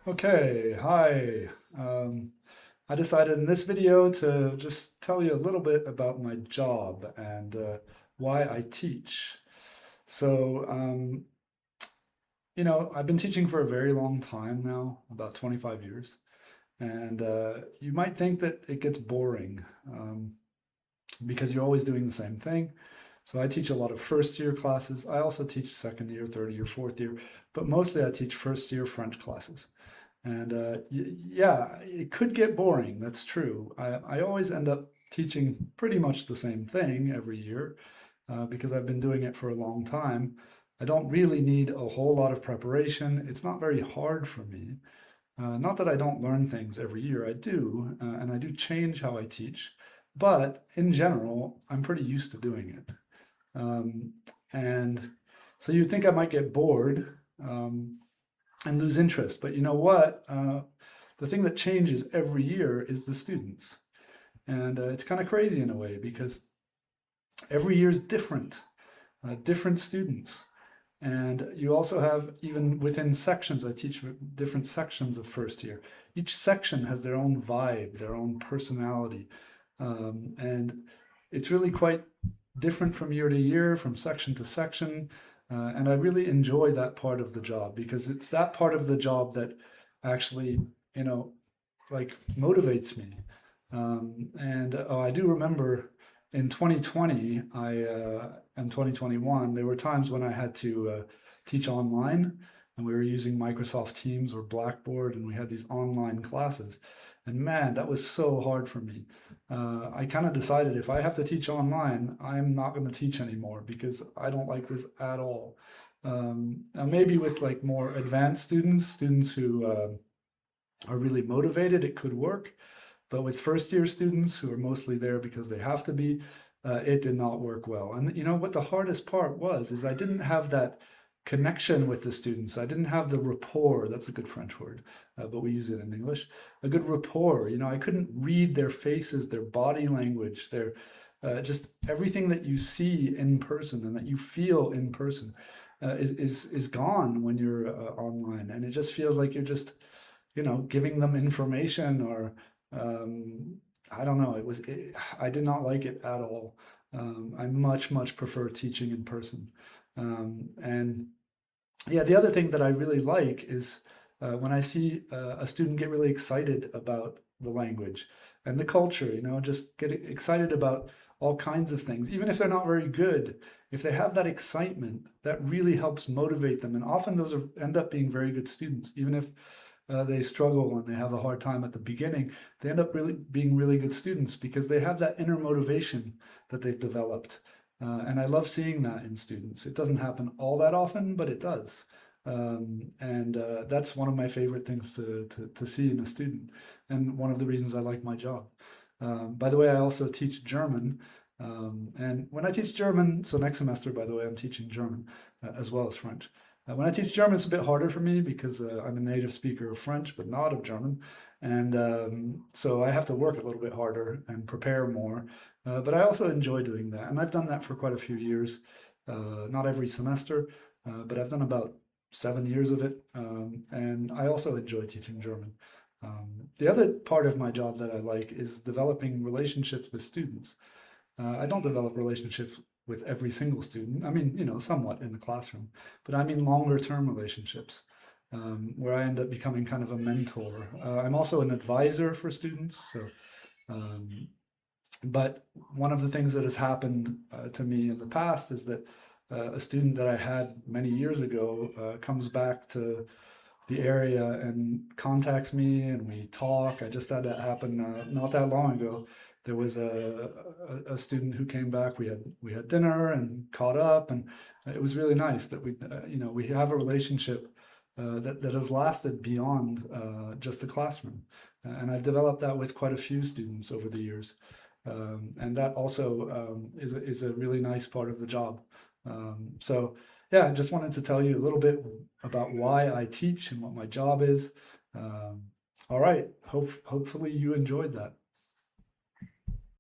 Okay, hi. I decided in this video to just tell you a little bit about my job and why I teach. So, I've been teaching for a very long time now, about 25 years, and you might think that it gets boring because you're always doing the same thing. So I teach a lot of first year classes. I also teach second year, third year, fourth year, but mostly I teach first year French classes. And yeah, it could get boring. That's true. I always end up teaching pretty much the same thing every year because I've been doing it for a long time. I don't really need a whole lot of preparation. It's not very hard for me. Not that I don't learn things every year, I do, and I do change how I teach. But in general, I'm pretty used to doing it. Um, and so you'd think I might get bored. And lose interest. But you know what? The thing that changes every year is the students. And it's kind of crazy in a way because every year is different, different students. And you also have, even within sections, I teach different sections of first year. Each section has their own vibe, their own personality. And it's really quite different from year to year, from section to section. And I really enjoy that part of the job because it's that part of the job that actually, you know, like motivates me. And I do remember in 2020, and 2021, there were times when I had to teach online, and we were using Microsoft Teams or Blackboard, and we had these online classes. And man, that was so hard for me. I kind of decided if I have to teach online, I'm not going to teach anymore because I don't like this at all. Now maybe with like more advanced students, students who are really motivated, it could work. But with first year students who are mostly there because they have to be, it did not work well. And you know what the hardest part was is I didn't have that connection with the students. I didn't have the rapport. That's a good French word, but we use it in English. A good rapport. You know, I couldn't read their faces, their body language, their just everything that you see in person and that you feel in person is gone when you're online, and it just feels like you're just giving them information or um, I don't know. I did not like it at all. I much prefer teaching in person. And yeah, the other thing that I really like is when I see a student get really excited about the language and the culture, just get excited about all kinds of things, even if they're not very good. If they have that excitement, that really helps motivate them. And often end up being very good students, even if they struggle and they have a hard time at the beginning. They end up really being really good students because they have that inner motivation that they've developed. And I love seeing that in students. It doesn't happen all that often, but it does. And that's one of my favorite things to see in a student, and one of the reasons I like my job. By the way, I also teach German. And when I teach German, so next semester, by the way, I'm teaching German as well as French. When I teach German, it's a bit harder for me because I'm a native speaker of French, but not of German. And so I have to work a little bit harder and prepare more. But I also enjoy doing that. And I've done that for quite a few years, not every semester, but I've done about 7 years of it. And I also enjoy teaching German. The other part of my job that I like is developing relationships with students. I don't develop relationships with every single student. I mean, somewhat in the classroom, but I mean longer term relationships where I end up becoming kind of a mentor. I'm also an advisor for students. Um, but one of the things that has happened to me in the past is that a student that I had many years ago comes back to the area and contacts me and we talk. I just had that happen not that long ago. There was a student who came back. We had dinner and caught up, and it was really nice that we have a relationship that has lasted beyond just the classroom. And I've developed that with quite a few students over the years, and that also is a really nice part of the job. So yeah, I just wanted to tell you a little bit about why I teach and what my job is. Um, all right, hopefully you enjoyed that.